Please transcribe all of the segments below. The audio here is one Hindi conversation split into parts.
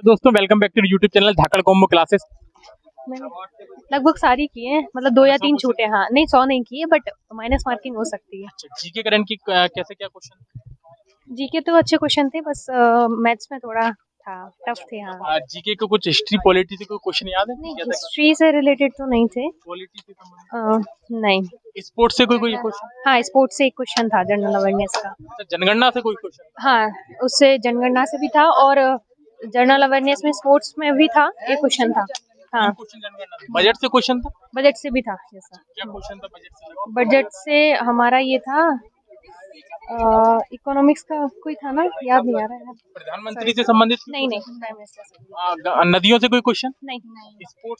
दोस्तों welcome back to YouTube channel Dhakad combo classes. मैंने लगभग सारी की है, मतलब 2 या 3 छूटे। हाँ नहीं, 100 नहीं की है, बट माइनस मार्किंग हो सकती है। अच्छा, जीके करंट की कैसे क्या क्वेश्चन? जीके तो अच्छे क्वेश्चन थे, बस मैथ्स में थोड़ा था, टफ थे। हाँ जीके को कुछ हिस्ट्री पॉलिटी से कोई क्वेश्चन याद है? नहीं, हिस्ट्री से रिलेटेड तो नहीं थे। पॉलिटी से संबंधित नहीं। स्पोर्ट्स से कोई क्वेश्चन? हाँ, स्पोर्ट्स से एक क्वेश्चन था, जनरल अवेयरनेस का। अच्छा, जनगणना से कोई क्वेश्चन? हाँ, उससे जनगणना से भी था, और जनरल अवेयरनेस में स्पोर्ट्स में भी था, एक क्वेश्चन था। हाँ, बजट से क्वेश्चन था? बजट से भी था। जैसा क्या क्वेश्चन था बजट से? बजट से हमारा ये था, इकोनॉमिक्स का कोई था ना, याद नहीं आ रहा है। प्रधानमंत्री से संबंधित? नहीं, प्राइम मिनिस्टर से नदियों से कोई क्वेश्चन? नहीं।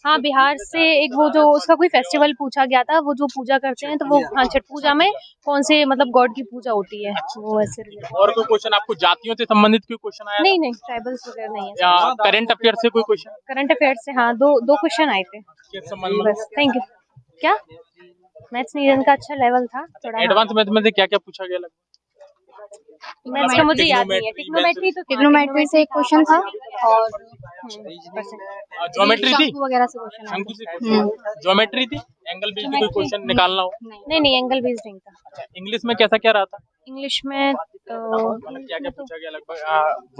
हाँ, बिहार से एक वो जो उसका कोई फेस्टिवल पूछा गया था, वो जो पूजा करते हैं, तो वो हाँ, छठ पूजा में कौन से मतलब गॉड की पूजा होती है, वो ऐसे। और कोई क्वेश्चन आपको जातियों से संबंधित कोई क्वेश्चन आया? नहीं, ट्राइबल्स वगैरह नहीं है। या करंट अफेयर से कोई क्वेश्चन? करंट अफेयर से हाँ, दो क्वेश्चन आए थे बस। Thank you. क्या मैथ्स नीरन का अच्छा लेवल था थोड़ा। एडवांस मैथ में से क्या क्या पूछा गया? मैथ्स का मुझे याद नहीं है। टिग्नोमेट्री से एक क्वेश्चन था, और ज्योमेट्री थी वगैरह से क्वेश्चन। ज्योमेट्री थी। एंगल बेस्ड कोई क्वेश्चन निकालना हो? नहीं, एंगल बेस्ड नहीं था। इंग्लिश में कैसा क्या रहा था? इंग्लिश में मतलब क्या क्या पूछा गया लगभग?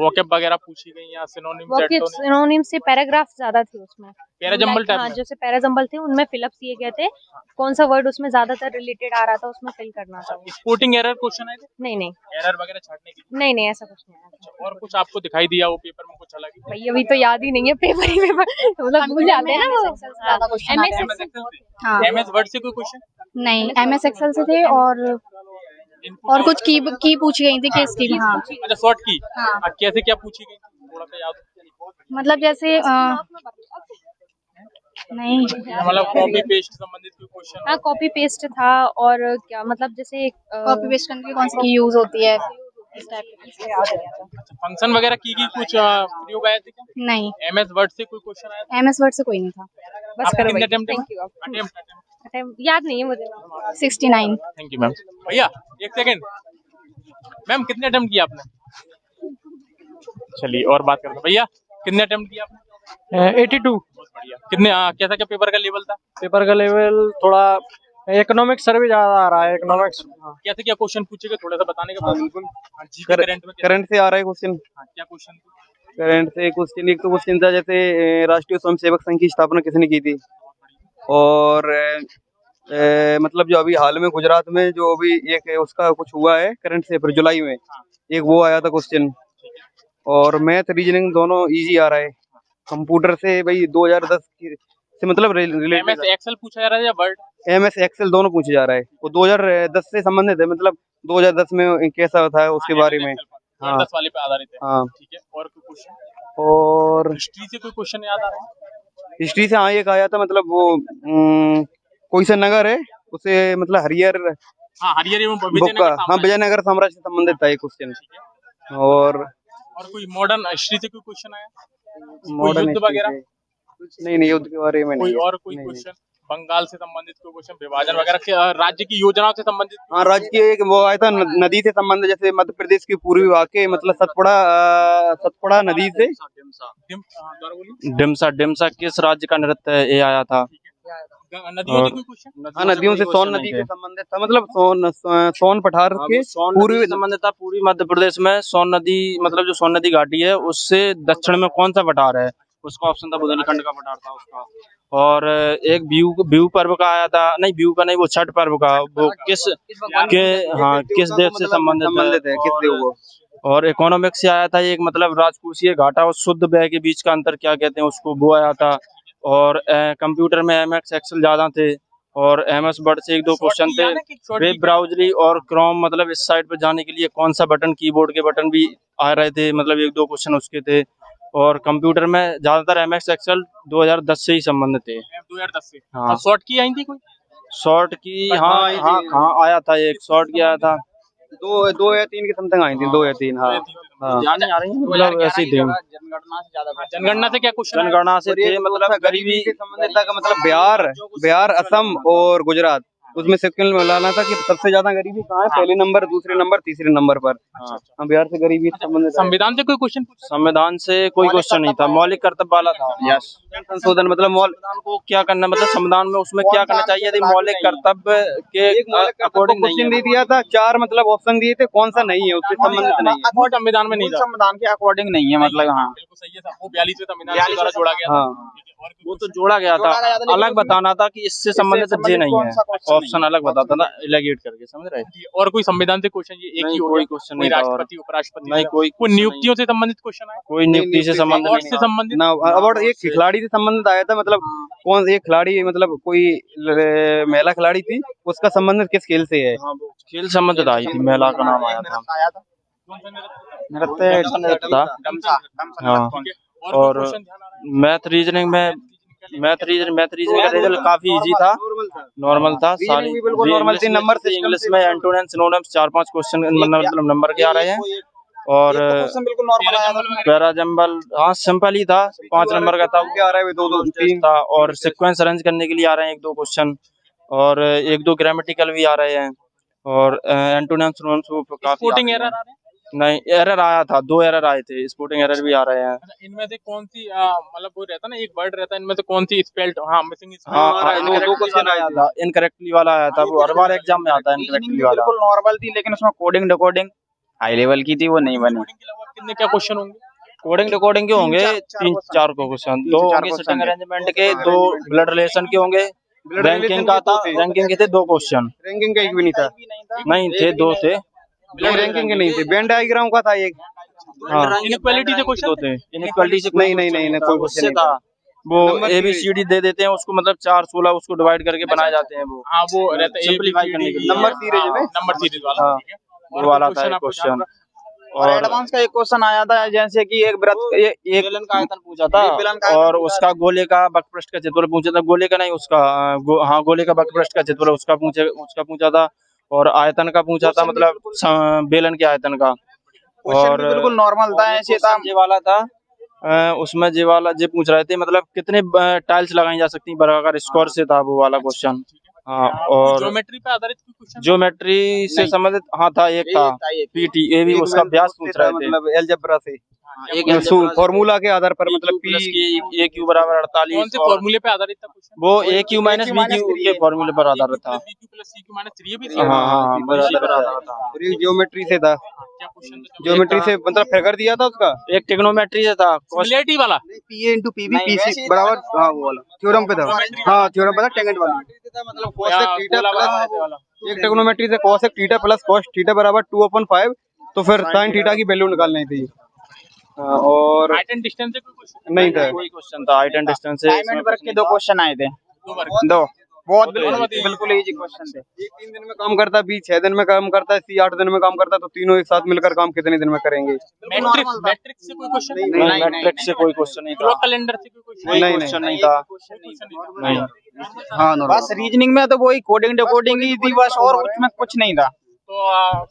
वोकैब वगैरह पूछी गई या सिनोनिम? सिनोनिम से पैराग्राफ ज्यादा थे उसमें। Parajumble type? हाँ, जैसे पैराजंबल थे, उनमें फिलअप किए गए थे। कौन सा वर्ड उसमें ज्यादातर रिलेटेड आ रहा था, उसमें फिल करना था। स्पोर्टिंग एरर क्वेश्चन आए थे? नहीं, एरर वगैरह छाटने की? नहीं, ऐसा कुछ नहीं आया। और कुछ आपको दिखाई दिया वो पेपर में कुछ अलग? भाई अभी तो याद ही नहीं है, पेपर ही पेपर मतलब भूल जाते हैं ना वो। एमएस वर्ड से कोई क्वेश्चन? नहीं, MS एक्सेल से थे, और कुछ की पूछी गई थी, केस की। हाँ, अच्छा, शॉर्ट की। हाँ। कैसे क्या पूछी गई थोड़ा सा याद? मतलब जैसे नहीं, मतलब कॉपी पेस्ट संबंधित कोई क्वेश्चन? हाँ, कॉपी पेस्ट था। और क्या मतलब, जैसे कॉपी पेस्ट करने की कौन सी की यूज होती है, इस टाइप। फंक्शन वगैरह की कुछ प्रयोग आए थे क्या? नहीं, एमएस वर्ड से कोई क्वेश्चन आया था? MS वर्ड से कोई नहीं था। बस करो भाई। अटेम्प्ट? Thank you. याद नहीं है मुझे। 69। Thank you ma'am. भैया एक सेकंड, मैम कितने अटेम्प्ट किया आपने? चलिए और बात करते हैं। भैया कितने अटेम्प्ट किया आपने? 82। बढ़िया। कितने कैसा क्या पेपर का लेवल था? पेपर का लेवल थोड़ा इकोनॉमिक्स सर्वे ज्यादा आ रहा है। इकोनॉमिक्स कैसे क्या क्वेश्चन पूछेगा थोड़ा सा बताने का? बिल्कुल। करंट में करंट से आ रहा है क्वेश्चन। क्या क्वेश्चन? करंट से क्वेश्चन, एक तो क्वेश्चन था जैसे राष्ट्रीय स्वयंसेवक संघ की स्थापना किसने की थी, और मतलब जो अभी हाल में गुजरात में जो अभी एक उसका कुछ हुआ है करंट से, फिर जुलाई में एक वो आया था क्वेश्चन। और मैथ रीजनिंग दोनों इजी आ रहा है। कंप्यूटर से भाई 2010 से मतलब रिलेटेड। एमएस एक्सेल पूछा जा रहा है या वर्ड? MS एक्सेल दोनों पूछे जा रहा है। वो 2010 से संबंधित है, मतलब 2010 में कैसा था उसके बारे में। हाँ, 10 वाले पे आधारित है। हाँ, ठीक है। और कोई क्वेश्चन? और हिस्ट्री से कोई क्वेश्चन याद आ रहा है? हिस्ट्री से हाँ एक आया था, मतलब वो कोई सा नगर है उसे, मतलब हरियर हाँ, हरियर एवं बुक का, हाँ, विजयनगर साम्राज्य से संबंधित था एक क्वेश्चन। और कोई मॉडर्न हिस्ट्री से कोई क्वेश्चन आया? मॉडर्न युद्ध वगैरह? नहीं, युद्ध के बारे में कोई नहीं। और कोई क्वेश्चन? बंगाल से संबंधित कोई क्वेश्चन? विभाजन वगैरह? राज्य की योजनाओं से संबंधित? हाँ, राज्य की एक वो आया था नदी से संबंधित, जैसे मध्य प्रदेश की पूर्वी भाग के, मतलब सतपुड़ा नदी से। डिमसा किस राज्य का नृत्य है, ये आया था। नदियों से कोई क्वेश्चन? हाँ, नदियों से सोन नदी से संबंधित था, मतलब सोन पठार के पूर्वी संबंधित था। पूर्वी मध्य प्रदेश में सोन नदी, मतलब जो सोन नदी घाटी है उससे दक्षिण में कौन सा पठार है, उसका ऑप्शन था बुंदेलखंड का पठार था उसका। और एक बिहू पर्व का आया था, नहीं बिहू का नहीं, वो छठ पर्व का, वो किस देश से संबंधित है, किस देव वो। और इकोनॉमिक्स से आया था एक, मतलब राजकोषीय घाटा और शुद्ध व्यय के बीच का अंतर क्या कहते हैं उसको, वो आया था। और कंप्यूटर में MS एक्सेल ज्यादा थे, और MS वर्ड से 1-2 क्वेश्चन थे। वेब ब्राउजरी और क्रोम, मतलब इस साइट पर जाने के लिए कौन सा बटन, कीबोर्ड के बटन भी आ रहे थे, मतलब 1-2 क्वेश्चन उसके थे। और कंप्यूटर में ज्यादातर MS एक्सेल 2010 से ही संबंधित थे। 2010 से? हाँ। शॉर्ट की आई थी कोई? शॉर्ट की हाँ आया था, एक शॉर्ट की आया था। 2 या 3 की समथिंग आई थी, 2 या 3। हाँ, याद नहीं आ रही, मतलब ऐसे ही थे। जनगणना से क्या क्वेश्चन? जनगणना से थे, मतलब गरीबी से संबंधित था, मतलब बिहार, असम और गुजरात, उसमें सेकंड में लाना था कि सबसे ज्यादा गरीबी कहाँ है, पहले नंबर, दूसरे नंबर, तीसरे नंबर पर। हाँ, बिहार से गरीबी संबंधित है। संविधान से कोई क्वेश्चन संविधान से कोई क्वेश्चन नहीं था, मौलिक कर्तव्य वाला था। यस, संशोधन मतलब संविधान को क्या करना, मतलब संविधान में उसमें क्या करना चाहिए यदि मौलिक कर्तव्य के अकॉर्डिंग नहीं क्वेश्चन दे दिया था, 4 मतलब ऑप्शन दिए थे, कौन सा नहीं है उससे संबंधित नहीं है। वो संविधान में नहीं था, संविधान के अकॉर्डिंग नहीं है, मतलब हाँ बिल्कुल सही है, वो 42वें संविधान के द्वारा जोड़ा गया था। हाँ, वो तो जोड़ा गया था, अलग बताना था कि इससे संबंधित ये नहीं है, ऑप्शन अलग बताता था इलेगेट करके, समझ रहे हैं। और कोई संविधान से क्वेश्चन ये एक ही हो कोई गया, क्वेश्चन कोई नहीं था, और राष्ट्रपति उपराष्ट्रपति नहीं कोई कोई नियुक्तियों से संबंधित क्वेश्चन है, कोई नियुक्ति से संबंधित अवार्ड नहीं से था। संबंधित ना अवार्ड एक खिलाड़ी से संबंधित आया था, मतलब कौन एक खिलाड़ी, मतलब कोई महिला खिलाड़ी थी, उसका संबंधित किस खेल से है। हाँ, वो खेल संबंधित आई थी, महिला का नाम आया था, नृत्य था। हाँ, और मैथ रीजनिंग का रिजल्ट काफी इजी था, नॉर्मल था, सारी बिल्कुल नॉर्मल थी। नंबर इंग्लिश में एंटोनिम सिनोनिम्स 4-5 क्वेश्चन मतलब नंबर के आ रहे हैं, और बिल्कुल नॉर्मल आया था। पैरा जंबल हाँ सिंपल ही था, 5 नंबर का था, क्या आ रहा है, 2-2-3 था, और सीक्वेंस अरेंज करने के लिए आ रहे हैं 1-2 क्वेश्चन, और 1-2 ग्रामेटिकल भी आ रहे हैं, और एंटोनिम सिनोनिम्स वो काफी स्पोर्टिंग एरर आ रहे हैं। नहीं, एरर आया था, 2 एरर आए थे, स्पोर्टिंग एरर भी आ रहे हैं। अच्छा, इनमें से कौन सी मतलब वो रहता ना, एक वर्ड रहता है, इनमें से कौन सी स्पेल्ड मिसिंग हाँ, 2 क्वेश्चन आया था, इनकरेक्टली वाला आया था, वो हर बार एग्जाम में आता है इनकरेक्टली वाला। बिल्कुल नॉर्मल थी, लेकिन उसमें कोडिंग डिकोडिंग हाई लेवल की थी, वो नहीं बनी। कितने क्या क्वेश्चन होंगे? कोडिंग डिकोडिंग के होंगे 3-4 क्वेश्चन, 2 होंगे सिटिंग अरेंजमेंट के, 2 ब्लड रिलेशन के होंगे, रैंकिंग का था, रैंकिंग के थे 2 क्वेश्चन, रैंकिंग का एक भी नहीं था, नहीं थे 2 थे, रैंकिंग के नहीं थे, वेन डायग्राम का था एक। हाँ, इनइक्वालिटी से क्वेश्चन थे, इनइक्वालिटी से नहीं कोई क्वेश्चन नहीं था। वो ABCD दे देते हैं उसको, मतलब 4-16 उसको डिवाइड करके बनाए जाते हैं, वो हाँ वो रहता है सिंपलीफाई करने के लिए, नंबर सीरीज में, नंबर सीरीज वाला, हाँ, ठीक है। वो वाला था क्वेश्चन। और एडवांस का एक क्वेश्चन आया था, जैसे कि एक व्रत एक बेलन का आयतन पूछा था, और उसका गोले का वक्रपृष्ठ का क्षेत्रफल पूछा था, गोले का नहीं उसका हाँ गोले का वक्रपृष्ठ का क्षेत्रफल उसका पूछा था, और आयतन का पूछा था, मतलब बेलन के आयतन का, और बिल्कुल नॉर्मल था, ऐसे था। ये वाला था उसमें जे पूछ रहे थे, मतलब कितने टाइल्स लगाई जा सकती हैं वर्गाकार स्क्वायर से था वो वाला क्वेश्चन। हाँ, और ज्योमेट्री पे आधारित क्वेश्चन, ज्योमेट्री से संबंधित हाँ था, एक था PT, ये भी उसका अभ्यास पूछ रहे थे, मतलब अलजेब्रा से, एक फॉर्मूला के आधार पर, मतलब प्लस की AQ बराबर 48, कौन से फॉर्मूले पे आधारित था क्वेश्चन? वो AQ माइनस BQ के फॉर्मूले पर आधारित था। BQ प्लस CQ माइनस 3 भी हाँ, बराबर था। और ये ज्योमेट्री से था, क्या क्वेश्चन था? ज्योमेट्री से मतलब फिगर दिया था उसका, एक ट्रिग्नोमेट्री से था, सिमिलरिटी वाला, PA into PB PC बराबर, हाँ वो वाला थ्योरम पे था, हाँ थ्योरम पे था, टेंजेंट वाला, मतलब cosec थीटा प्लस एक ट्रिग्नोमेट्री से cosec theta plus cos theta बराबर 2/5, तो फिर sin थीटा की वैल्यू निकालनी थी। और हाइट एंड डिस्टेंस से कोई क्वेश्चन नहीं था, कोई क्वेश्चन था, हाइट एंड डिस्टेंस से डायमंड वर्क के 2 क्वेश्चन आए थे, दो बहुत बिल्कुल इजी क्वेश्चन थे। एक 3 दिन में काम करता है, B 6 दिन में काम करता है, C 8 दिन में काम करता है, तो तीनों एक साथ मिलकर काम कितने दिन में करेंगे। मैट्रिक्स से कोई क्वेश्चन नहीं, मैट्रिक्स से कोई क्वेश्चन नहीं था, क्लॉक कैलेंडर से कोई क्वेश्चन कोई क्वेश्चन नहीं था, नहीं। हाँ बस रीजनिंग में तो वही कोडिंग डिकोडिंग ही थी बस, और उसमें कुछ नहीं था। तो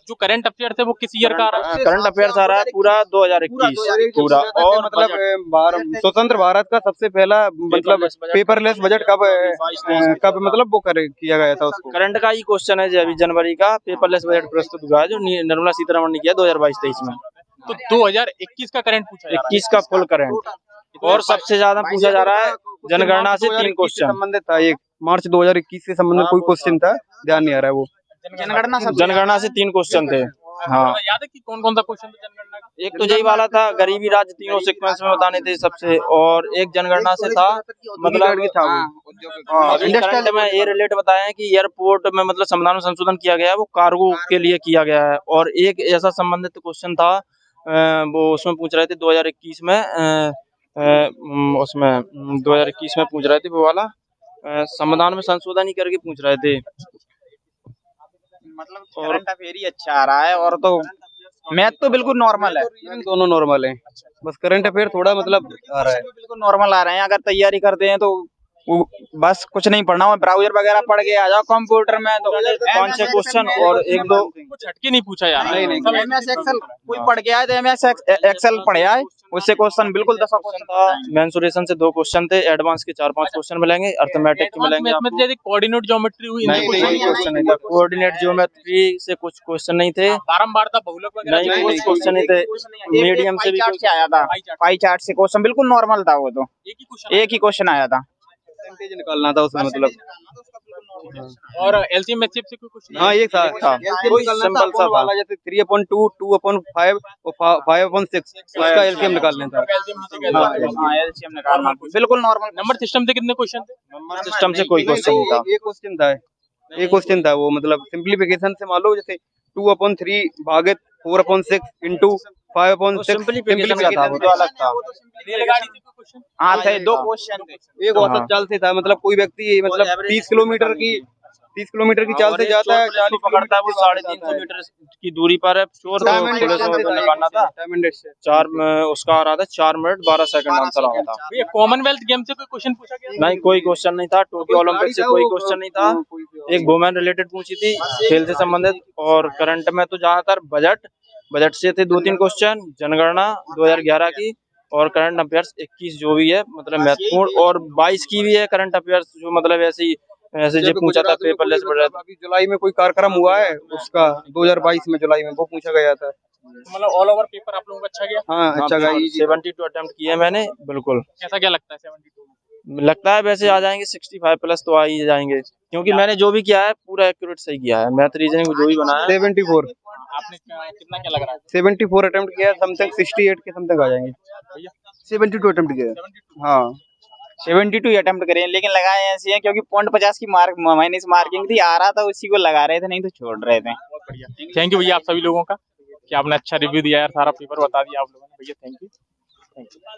जो करंट अफेयर थे वो किस ईयर का आ रहा है? करंट अफेयर्स आ रहा है पूरा 2021 पूरा, और मतलब स्वतंत्र भारत का सबसे पहला मतलब पेपरलेस बजट कब मतलब वो किया गया था उसको। करंट का ही क्वेश्चन है जो अभी जनवरी का पेपरलेस बजट प्रस्तुत हुआ है, जो निर्मला सीतारमण ने किया 2022-23 में। तो 2021 का करंट पूछा जा रहा है। 21 का फुल करंट, और सबसे ज्यादा पूछा जा रहा है जनगणना से 3 क्वेश्चन संबंधित था, एक मार्च 2021 से संबंधित कोई क्वेश्चन था, ध्यान नहीं आ रहा है वो। जनगणना से 3 क्वेश्चन थे। हाँ, याद है कि कौन कौन सा क्वेश्चन था जनगणना का? एक तो यही वाला था, गरीबी राज्य तीनों सीक्वेंस में बताने थे सबसे, और एक जनगणना से था, मतलब करंट में ये रिलेट बताया है कि एयरपोर्ट में मतलब संविधान में संशोधन किया गया है, वो कार्गो के लिए किया गया है। और एक ऐसा संबंधित क्वेश्चन था, वो उसमें पूछ रहे थे 2021 में, उसमें 2021 में पूछ रहे थे वो वाला, संविधान में संशोधन ही करके पूछ रहे थे। मतलब करंट अफेयर ही अच्छा आ रहा है, और तो मैथ तो बिल्कुल नॉर्मल है, दोनों नॉर्मल हैं, बस करंट अफेयर थोड़ा मतलब आ रहा है, बिल्कुल नॉर्मल आ रहे हैं। अगर तैयारी करते हैं तो बस कुछ नहीं पढ़ना, ब्राउजर वगैरह पढ़ के आ जाओ कंप्यूटर में, तो 5-6 क्वेश्चन और 1-2 कुछ हटके नहीं पूछा यार। MS एक्सेल कोई पढ़ के आए तो MS एक्सेल पढ़े आए, उससे क्वेश्चन बिल्कुल 10 क्वेश्चन था। मेंसुरेशन से 2 क्वेश्चन थे, एडवांस के 4-5 क्वेश्चन मिलेंगे, अर्थमेटिक के मिलेंगे आपको। मैथमेटिक्स कोऑर्डिनेट ज्योमेट्री हुई नहीं, कोई क्वेश्चन नहीं था। कोऑर्डिनेट ज्योमेट्री से कुछ क्वेश्चन नहीं थे, बारंबार था बहुलक वगैरह नहीं कुछ क्वेश्चन नहीं थे। मीडियम से भी चार्ट से आया था, पाई चार्ट से क्वेश्चन बिल्कुल नॉर्मल था वो तो, एक ही क्वेश्चन आया था। परसेंटेज निकालना था उसमें मतलब। और एलसीएम एचसीएफ से कोई क्वेश्चन हाँ ये था कोई सिंपल सा था। वाला, जैसे 3/2, 2/5 और 5/6 उसका एलसीएम निकालना था। हाँ एलसीएम निकालना बिल्कुल नॉर्मल। नंबर सिस्टम से कितने क्वेश्चन थे? नंबर सिस्टम से कोई क्वेश्चन नहीं था। एक क्वेश्चन था वो, मतलब सिंप्लीफिकेशन से मान लो, जैसे 2/3 भागित 4/6 इंटू 5/6 सिंप्लीफिकेशन का था, वो तो अलग था। रेलगाड़ी से कोई क्वेश्चन? हाँ थे 2 क्वेश्चन थे। एक औसत चाल से था, मतलब कोई व्यक्ति मतलब 30 किलोमीटर की चाल से जाता है, 40 पकड़ता है, वो 350 मीटर की दूरी पर है। चोर को पुलिस को निकालना था। 4 उसका आ रहा था 4 मिनट 12 सेकंड आंसर आ रहा था। ये कॉमनवेल्थ गेम से कोई क्वेश्चन पूछा गया? नहीं कोई क्वेश्चन नहीं था। टोक्यो ओलंपिक से कोई क्वेश्चन नहीं था। एक वुमेन रिलेटेड पूछी थी, खेल से संबंधित। और करंट में तो ज्यादातर बजट से थे 2-3 क्वेश्चन, जनगणना 2011 की और करंट अफेयर्स 21 जो भी है मतलब महत्वपूर्ण, और 22 की भी है करंट अफेयर्स, जो मतलब ऐसे जो पूछा था पेपरलेस बजट। अभी जुलाई में कोई कार्यक्रम हुआ है उसका, 2022 में जुलाई में वो पूछा गया था। मतलब ऑल ओवर पेपर आप लोगों का अच्छा गया? हाँ अच्छा गया। 72 अटेम्प्ट किए मैंने, बिल्कुल। ऐसा क्या लगता है 72? लगता है वैसे आ जाएंगे 65 प्लस तो आ ही जाएंगे, क्योंकि मैंने जो भी किया है पूरा एक्यूरेट सही किया है। मैथ रीजनिंग जो भी बनाया है 74 आपने कितना क्या लग रहा है? 74 अटेम्प्ट किया, समथिंग 68 के समथिंग आ जाएंगे। 72 अटेम्प्ट किया। हाँ 72 अटेम्प्ट करे हैं, लेकिन लगाए ऐसे हैं क्योंकि 0.50 की मार्क माइनस मार्किंग थी, आ रहा था उसी को लगा रहे थे, नहीं तो छोड़ रहे थे। बहुत बढ़िया, थैंक यू भैया आप सभी लोगों का कि आपने अच्छा रिव्यू दिया यार, सारा पेपर बता दिया आप लोगों ने भैया।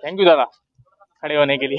थैंक यू दादा खड़े होने के लिए।